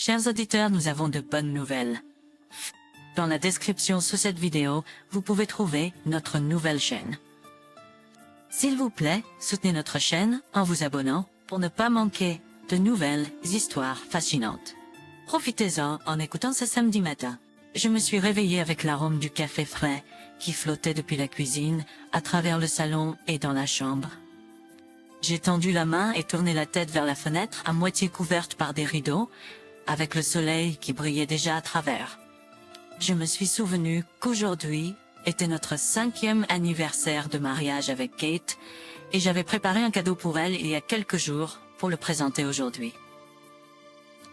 Chers auditeurs, nous avons de bonnes nouvelles. Dans la description sous cette vidéo, vous pouvez trouver notre nouvelle chaîne. S'il vous plaît, soutenez notre chaîne en vous abonnant pour ne pas manquer de nouvelles histoires fascinantes. Profitez-en en écoutant ce samedi matin. Je me suis réveillée avec l'arôme du café frais qui flottait depuis la cuisine, à travers le salon et dans la chambre. J'ai tendu la main et tourné la tête vers la fenêtre à moitié couverte par des rideaux, avec le soleil qui brillait déjà à travers. Je me suis souvenu qu'aujourd'hui était notre 5e anniversaire de mariage avec Kate, et j'avais préparé un cadeau pour elle il y a quelques jours pour le présenter aujourd'hui.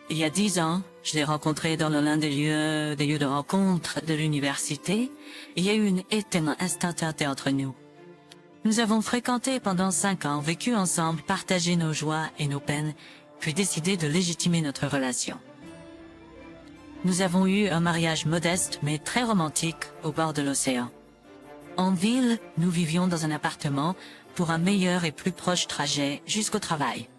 Il y a 10 ans, je l'ai rencontrée dans l'un des lieux de rencontre de l'université. Il y a eu une étreinte instantanée entre nous. Nous avons fréquenté pendant 5 ans, vécu ensemble, partagé nos joies et nos peines, puis décidé de légitimer notre relation. Nous avons eu un mariage modeste mais très romantique au bord de l'océan. En ville, nous vivions dans un appartement pour un meilleur et plus proche trajet jusqu'au travail.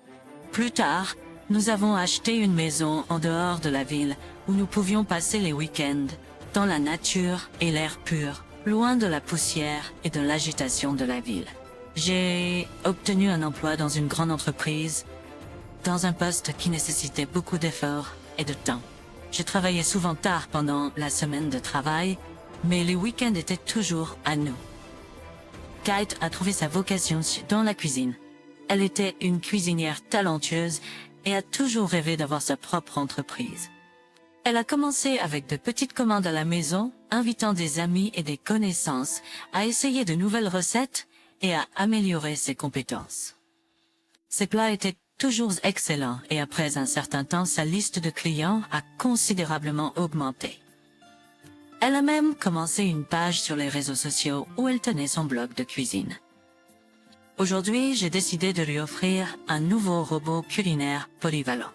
Plus tard, nous avons acheté une maison en dehors de la ville où nous pouvions passer les week-ends dans la nature et l'air pur, loin de la poussière et de l'agitation de la ville. J'ai obtenu un emploi dans une grande entreprise, dans un poste qui nécessitait beaucoup d'efforts et de temps. Je travaillais souvent tard pendant la semaine de travail, mais les week-ends étaient toujours à nous. Kate a trouvé sa vocation dans la cuisine. Elle était une cuisinière talentueuse et a toujours rêvé d'avoir sa propre entreprise. Elle a commencé avec de petites commandes à la maison, invitant des amis et des connaissances à essayer de nouvelles recettes et à améliorer ses compétences. Ses plats étaient toujours excellents et après un certain temps, sa liste de clients a considérablement augmenté. Elle a même commencé une page sur les réseaux sociaux où elle tenait son blog de cuisine. Aujourd'hui, j'ai décidé de lui offrir un nouveau robot culinaire polyvalent.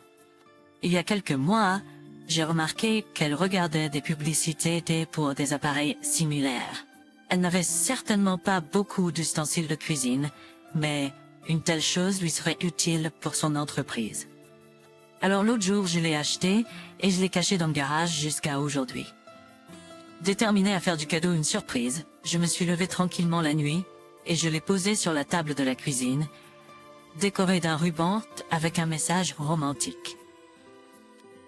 Il y a quelques mois, j'ai remarqué qu'elle regardait des publicités pour des appareils similaires. Elle n'avait certainement pas beaucoup d'ustensiles de cuisine, mais une telle chose lui serait utile pour son entreprise. Alors l'autre jour, je l'ai acheté et je l'ai caché dans le garage jusqu'à aujourd'hui. Déterminée à faire du cadeau une surprise, je me suis levée tranquillement la nuit et je l'ai posé sur la table de la cuisine, décorée d'un ruban avec un message romantique.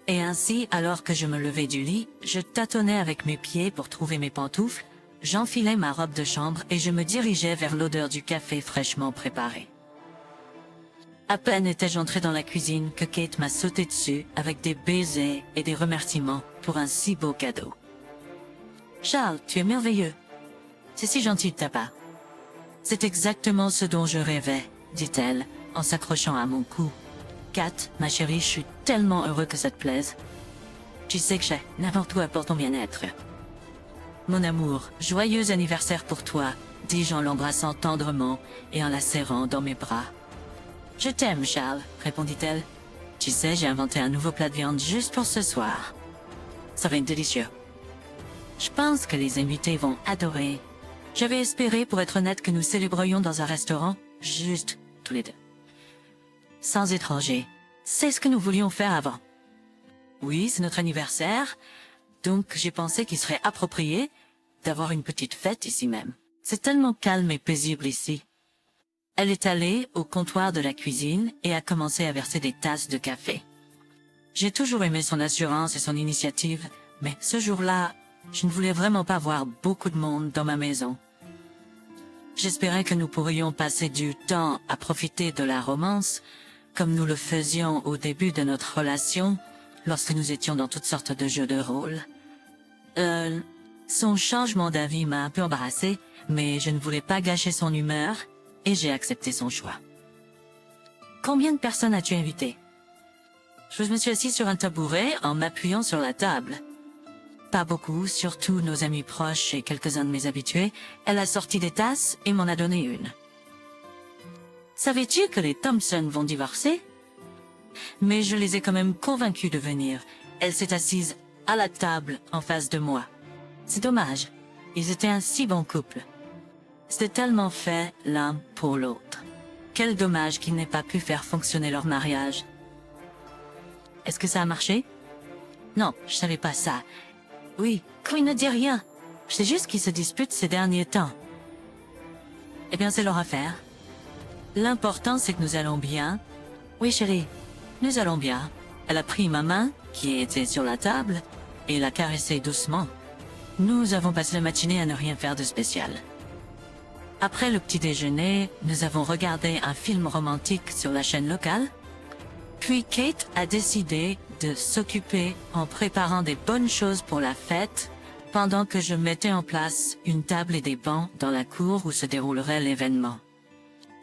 Et ainsi, alors que je me levais du lit, je tâtonnais avec mes pieds pour trouver mes pantoufles, j'enfilais ma robe de chambre et je me dirigeais vers l'odeur du café fraîchement préparé. À peine étais-je entré dans la cuisine que Kate m'a sauté dessus avec des baisers et des remerciements pour un si beau cadeau. « Charles, tu es merveilleux. C'est si gentil de ta part. » « C'est exactement ce dont je rêvais, » dit-elle, en s'accrochant à mon cou. « Kate, ma chérie, je suis tellement heureux que ça te plaise. Tu sais que j'ai n'importe quoi pour ton bien-être. »« Mon amour, joyeux anniversaire pour toi, » dis-je en l'embrassant tendrement et en la serrant dans mes bras. « Je t'aime, Charles, » répondit-elle. « Tu sais, j'ai inventé un nouveau plat de viande juste pour ce soir. Ça va être délicieux. Je pense que les invités vont adorer. J'avais espéré, pour être honnête, que nous célébrions dans un restaurant, juste tous les deux. Sans étrangers. C'est ce que nous voulions faire avant. Oui, c'est notre anniversaire, donc j'ai pensé qu'il serait approprié d'avoir une petite fête ici même. C'est tellement calme et paisible ici. Elle est allée au comptoir de la cuisine et a commencé à verser des tasses de café. J'ai toujours aimé son assurance et son initiative, mais ce jour-là, je ne voulais vraiment pas voir beaucoup de monde dans ma maison. J'espérais que nous pourrions passer du temps à profiter de la romance, comme nous le faisions au début de notre relation, lorsque nous étions dans toutes sortes de jeux de rôle. Son changement d'avis m'a un peu embarrassée, mais je ne voulais pas gâcher son humeur, et j'ai accepté son choix. Combien de personnes as-tu invité? Je me suis assise sur un tabouret en m'appuyant sur la table. Pas beaucoup, surtout nos amis proches et quelques-uns de mes habitués. Elle a sorti des tasses et m'en a donné une. Savais-tu que les Thompson vont divorcer? Mais je les ai quand même convaincus de venir. Elle s'est assise à la table en face de moi. C'est dommage, ils étaient un si bon couple. C'était tellement fait l'un pour l'autre. Quel dommage qu'ils n'aient pas pu faire fonctionner leur mariage. Est-ce que ça a marché? Non, je savais pas ça. Oui, Chloé ne dit rien. Je sais juste qu'ils se disputent ces derniers temps. Eh bien, c'est leur affaire. L'important, c'est que nous allons bien. Oui, chérie, nous allons bien. Elle a pris ma main, qui était sur la table, et l'a caressée doucement. Nous avons passé la matinée à ne rien faire de spécial. Après le petit déjeuner, nous avons regardé un film romantique sur la chaîne locale. Puis Kate a décidé de s'occuper en préparant des bonnes choses pour la fête, pendant que je mettais en place une table et des bancs dans la cour où se déroulerait l'événement.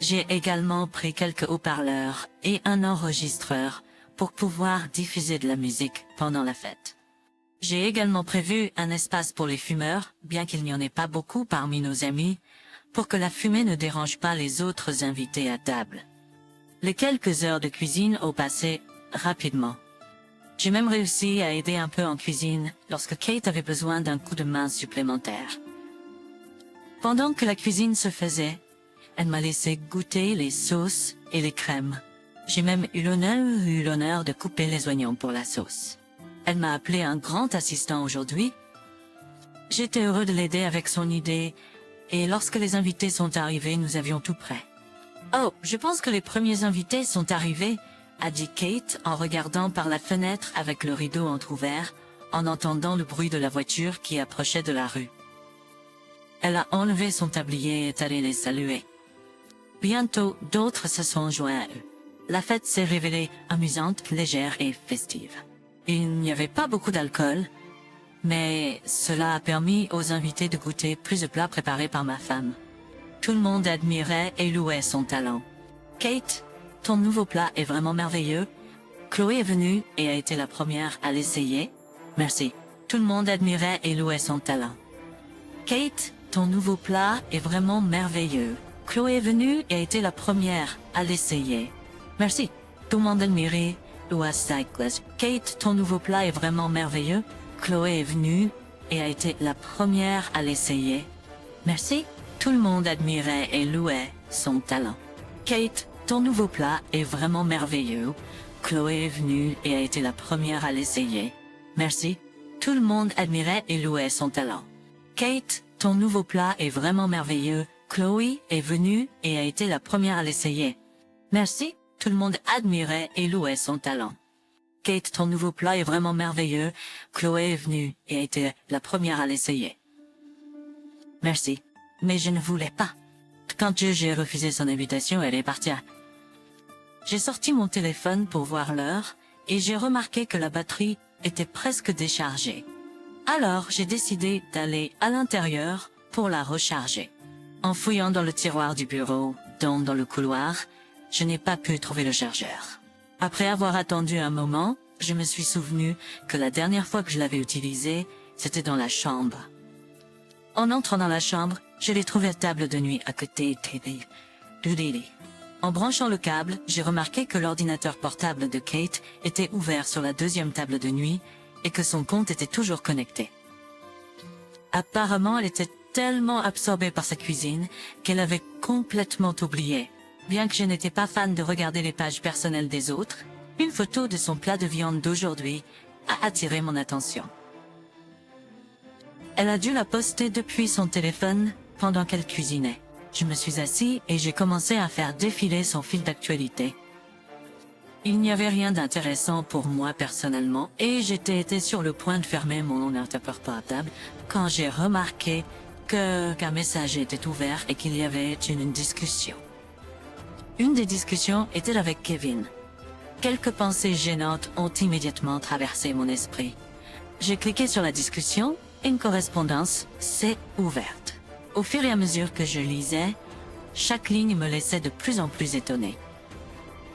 J'ai également pris quelques haut-parleurs et un enregistreur pour pouvoir diffuser de la musique pendant la fête. J'ai également prévu un espace pour les fumeurs, bien qu'il n'y en ait pas beaucoup parmi nos amis, pour que la fumée ne dérange pas les autres invités à table. Les quelques heures de cuisine ont passé rapidement. J'ai même réussi à aider un peu en cuisine lorsque Kate avait besoin d'un coup de main supplémentaire. Pendant que la cuisine se faisait, elle m'a laissé goûter les sauces et les crèmes. J'ai même eu l'honneur de couper les oignons pour la sauce. Elle m'a appelé un grand assistant aujourd'hui. J'étais heureux de l'aider avec son idée, et lorsque les invités sont arrivés, nous avions tout prêt. Oh, je pense que les premiers invités sont arrivés, a dit Kate en regardant par la fenêtre avec le rideau entrouvert, en entendant le bruit de la voiture qui approchait de la rue. Elle a enlevé son tablier et est allée les saluer. Bientôt, d'autres se sont joints à eux. La fête s'est révélée amusante, légère et festive. Il n'y avait pas beaucoup d'alcool, mais cela a permis aux invités de goûter plus de plats préparés par ma femme. Tout le monde admirait et louait son talent. Kate, ton nouveau plat est vraiment merveilleux. Chloé est venue et a été la première à l'essayer. Merci. Tout le monde admirait et louait son talent. Kate, ton nouveau plat est vraiment merveilleux. Chloé est venue et a été la première à l'essayer. Merci. Tout le monde admirait, loua Cyclist. Kate, ton nouveau plat est vraiment merveilleux. Chloé est venue et a été la première à l'essayer. Merci. Tout le monde admirait et louait son talent. Kate, ton nouveau plat est vraiment merveilleux. Chloé est venue et a été la première à l'essayer. Merci. Tout le monde admirait et louait son talent. Kate, ton nouveau plat est vraiment merveilleux. Chloé est venue et a été la première à l'essayer. Merci. Tout le monde admirait et louait son talent. Kate, ton nouveau plat est vraiment merveilleux. Chloé est venue et a été la première à l'essayer. Merci. Mais je ne voulais pas. Quand j'ai refusé son invitation, elle est partie. J'ai sorti mon téléphone pour voir l'heure et j'ai remarqué que la batterie était presque déchargée. Alors, j'ai décidé d'aller à l'intérieur pour la recharger. En fouillant dans le tiroir du bureau, dans le couloir, je n'ai pas pu trouver le chargeur. Après avoir attendu un moment, je me suis souvenu que la dernière fois que je l'avais utilisé, c'était dans la chambre. En entrant dans la chambre, je l'ai trouvé à table de nuit à côté du lit. En branchant le câble, j'ai remarqué que l'ordinateur portable de Kate était ouvert sur la deuxième table de nuit et que son compte était toujours connecté. Apparemment, elle était tellement absorbée par sa cuisine qu'elle avait complètement oublié. Bien que je n'étais pas fan de regarder les pages personnelles des autres, une photo de son plat de viande d'aujourd'hui a attiré mon attention. Elle a dû la poster depuis son téléphone pendant qu'elle cuisinait. Je me suis assis et j'ai commencé à faire défiler son fil d'actualité. Il n'y avait rien d'intéressant pour moi personnellement et j'étais sur le point de fermer mon ordinateur portable quand j'ai remarqué qu'un message était ouvert et qu'il y avait une discussion. Une des discussions était avec Kevin. Quelques pensées gênantes ont immédiatement traversé mon esprit. J'ai cliqué sur la discussion et une correspondance s'est ouverte. Au fur et à mesure que je lisais, chaque ligne me laissait de plus en plus étonnée.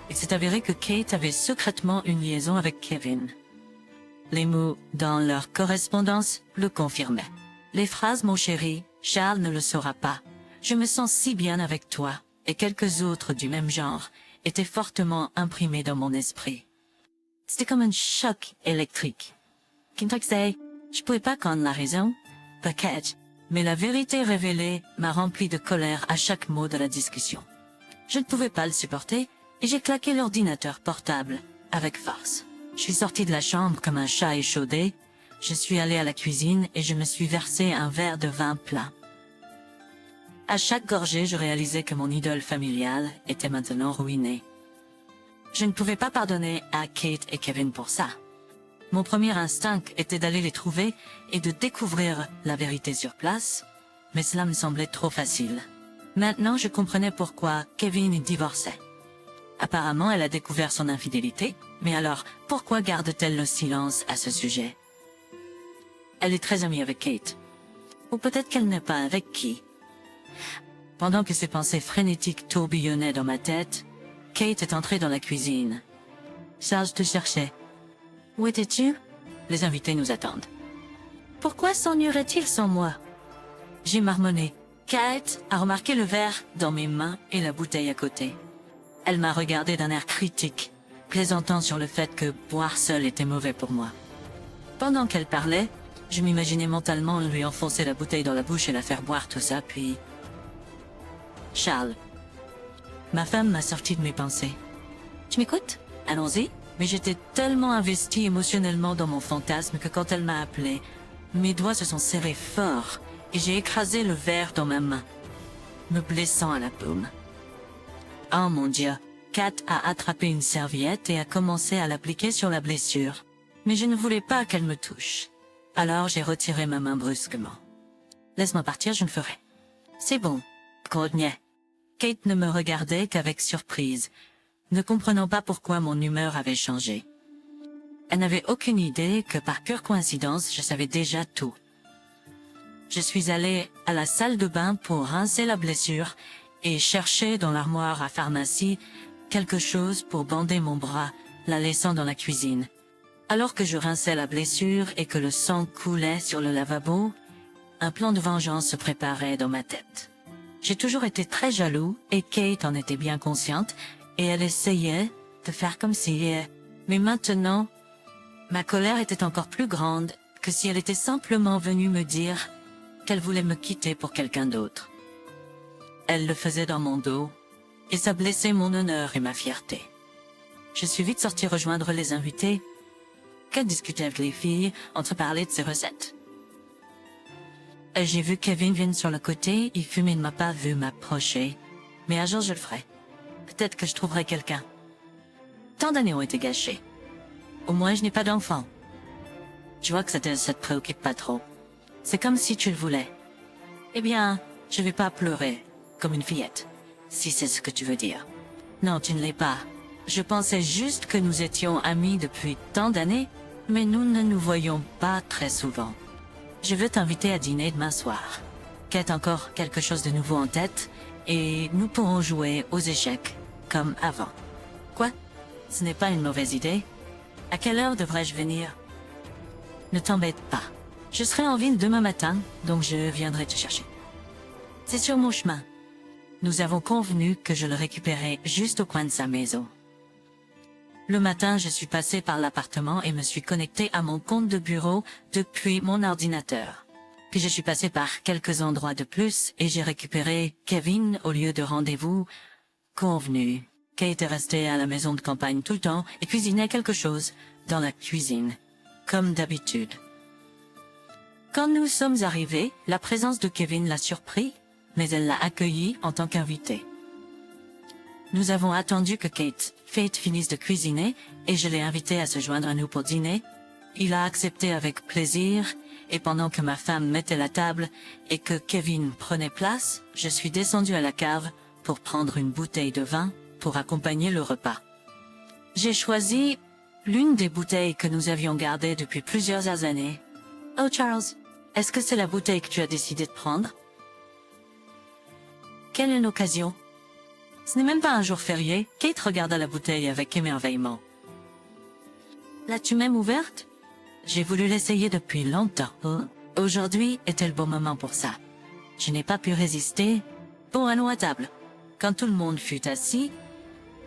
Il s'est avéré que Kate avait secrètement une liaison avec Kevin. Les mots dans leur correspondance le confirmaient. Les phrases « Mon chéri, Charles ne le saura pas. Je me sens si bien avec toi » et quelques autres du même genre étaient fortement imprimées dans mon esprit. C'était comme un choc électrique. Kintoxay, je pouvais pas prendre la raison, peut-être, mais la vérité révélée m'a rempli de colère à chaque mot de la discussion. Je ne pouvais pas le supporter et j'ai claqué l'ordinateur portable avec force. Je suis sortie de la chambre comme un chat échaudé. Je suis allée à la cuisine et je me suis versé un verre de vin plein. À chaque gorgée, je réalisais que mon idole familiale était maintenant ruinée. Je ne pouvais pas pardonner à Kate et Kevin pour ça. Mon premier instinct était d'aller les trouver et de découvrir la vérité sur place, mais cela me semblait trop facile. Maintenant, je comprenais pourquoi Kevin divorçait. Apparemment, elle a découvert son infidélité, mais alors, pourquoi garde-t-elle le silence à ce sujet? Elle est très amie avec Kate. Ou peut-être qu'elle n'est pas avec qui. Pendant que ces pensées frénétiques tourbillonnaient dans ma tête, Kate est entrée dans la cuisine. « Charles te cherchait. »« Où étais-tu » ?»« Les invités nous attendent. »« Pourquoi s'ennuierait-il sans moi ?» J'ai marmonné. Kate a remarqué le verre dans mes mains et la bouteille à côté. Elle m'a regardé d'un air critique, plaisantant sur le fait que boire seul était mauvais pour moi. Pendant qu'elle parlait, je m'imaginais mentalement lui enfoncer la bouteille dans la bouche et la faire boire tout ça, puis... Charles. Ma femme m'a sorti de mes pensées. Tu m'écoutes? Allons-y. Mais j'étais tellement investie émotionnellement dans mon fantasme que quand elle m'a appelé, mes doigts se sont serrés fort et j'ai écrasé le verre dans ma main, me blessant à la paume. Oh mon Dieu, Kat a attrapé une serviette et a commencé à l'appliquer sur la blessure. Mais je ne voulais pas qu'elle me touche. Alors j'ai retiré ma main brusquement. Laisse-moi partir, je le ferai. C'est bon, Courtney. Kate ne me regardait qu'avec surprise, ne comprenant pas pourquoi mon humeur avait changé. Elle n'avait aucune idée que par pure coïncidence, je savais déjà tout. Je suis allée à la salle de bain pour rincer la blessure et chercher dans l'armoire à pharmacie quelque chose pour bander mon bras, la laissant dans la cuisine. Alors que je rinçais la blessure et que le sang coulait sur le lavabo, un plan de vengeance se préparait dans ma tête. J'ai toujours été très jaloux et Kate en était bien consciente et elle essayait de faire comme si... Mais maintenant, ma colère était encore plus grande que si elle était simplement venue me dire qu'elle voulait me quitter pour quelqu'un d'autre. Elle le faisait dans mon dos et ça blessait mon honneur et ma fierté. Je suis vite sortie rejoindre les invités. Kat discutait avec les filles, entreparler de ses recettes. J'ai vu Kevin venir sur le côté, il fumait, ne m'a pas vu m'approcher. Mais un jour je le ferai. Peut-être que je trouverai quelqu'un. Tant d'années ont été gâchées. Au moins je n'ai pas d'enfant. Tu vois que ça te préoccupe pas trop. C'est comme si tu le voulais. Eh bien, je vais pas pleurer, comme une fillette, si c'est ce que tu veux dire. Non, tu ne l'es pas. Je pensais juste que nous étions amis depuis tant d'années, mais nous ne nous voyons pas très souvent. Je veux t'inviter à dîner demain soir. Qu'est encore quelque chose de nouveau en tête, et nous pourrons jouer aux échecs, comme avant. Quoi? Ce n'est pas une mauvaise idée. À quelle heure devrais-je venir? Ne t'embête pas. Je serai en ville demain matin, donc je viendrai te chercher. C'est sur mon chemin. Nous avons convenu que je le récupérais juste au coin de sa maison. Le matin, je suis passé par l'appartement et me suis connecté à mon compte de bureau depuis mon ordinateur. Puis je suis passé par quelques endroits de plus et j'ai récupéré Kevin au lieu de rendez-vous convenu. Kate est restée à la maison de campagne tout le temps et cuisinait quelque chose dans la cuisine, comme d'habitude. Quand nous sommes arrivés, la présence de Kevin l'a surpris, mais elle l'a accueilli en tant qu'invité. Nous avons attendu que Kate finisse de cuisiner et je l'ai invité à se joindre à nous pour dîner. Il a accepté avec plaisir et pendant que ma femme mettait la table et que Kevin prenait place, je suis descendue à la cave pour prendre une bouteille de vin pour accompagner le repas. J'ai choisi l'une des bouteilles que nous avions gardées depuis plusieurs années. Oh Charles, est-ce que c'est la bouteille que tu as décidé de prendre? Quelle une occasion! Ce n'est même pas un jour férié. Kate regarda la bouteille avec émerveillement. L'as-tu même ouverte? J'ai voulu l'essayer depuis longtemps. Aujourd'hui était le bon moment pour ça. Je n'ai pas pu résister. Bon, allons à table. Quand tout le monde fut assis,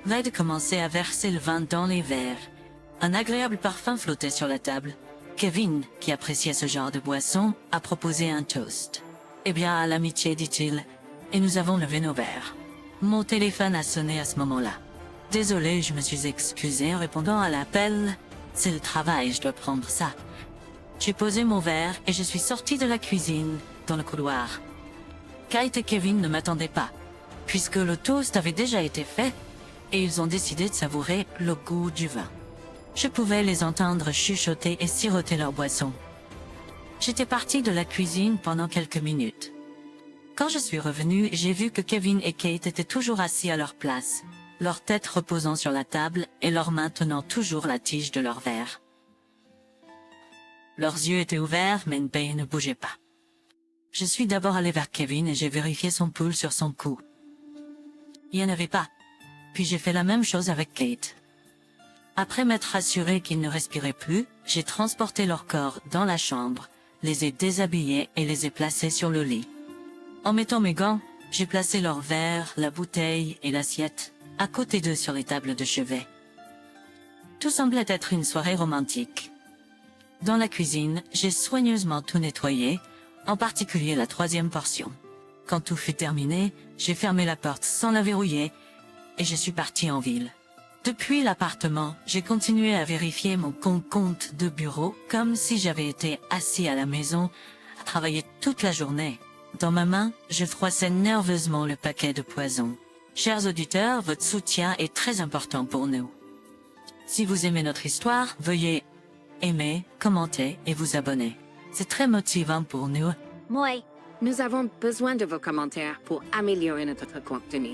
Red commençait à verser le vin dans les verres. Un agréable parfum flottait sur la table. Kevin, qui appréciait ce genre de boisson, a proposé un toast. Eh bien, à l'amitié, dit-il, et nous avons levé nos verres. Mon téléphone a sonné à ce moment-là. Désolé, je me suis excusée en répondant à l'appel, C'est le travail, je dois prendre ça. J'ai posé mon verre et je suis sortie de la cuisine, dans le couloir. Kate et Kevin ne m'attendaient pas, puisque le toast avait déjà été fait, et ils ont décidé de savourer le goût du vin. Je pouvais les entendre chuchoter et siroter leur boisson. J'étais partie de la cuisine pendant quelques minutes. Quand je suis revenue, j'ai vu que Kevin et Kate étaient toujours assis à leur place, leur tête reposant sur la table et leurs mains tenant toujours la tige de leur verre. Leurs yeux étaient ouverts, mais Npei ne bougeait pas. Je suis d'abord allée vers Kevin et j'ai vérifié son pouls sur son cou. Il n'y en avait pas. Puis j'ai fait la même chose avec Kate. Après m'être assuré qu'ils ne respiraient plus, j'ai transporté leur corps dans la chambre, les ai déshabillés et les ai placés sur le lit. En mettant mes gants, j'ai placé leurs verres, la bouteille et l'assiette à côté d'eux sur les tables de chevet. Tout semblait être une soirée romantique. Dans la cuisine, j'ai soigneusement tout nettoyé, en particulier la 3e portion. Quand tout fut terminé, j'ai fermé la porte sans la verrouiller et je suis partie en ville. Depuis l'appartement, j'ai continué à vérifier mon compte de bureau comme si j'avais été assis à la maison à travailler toute la journée. Dans ma main, je froissais nerveusement le paquet de poison. Chers auditeurs, votre soutien est très important pour nous. Si vous aimez notre histoire, veuillez aimer, commenter et vous abonner. C'est très motivant pour nous. Moi, nous avons besoin de vos commentaires pour améliorer notre contenu.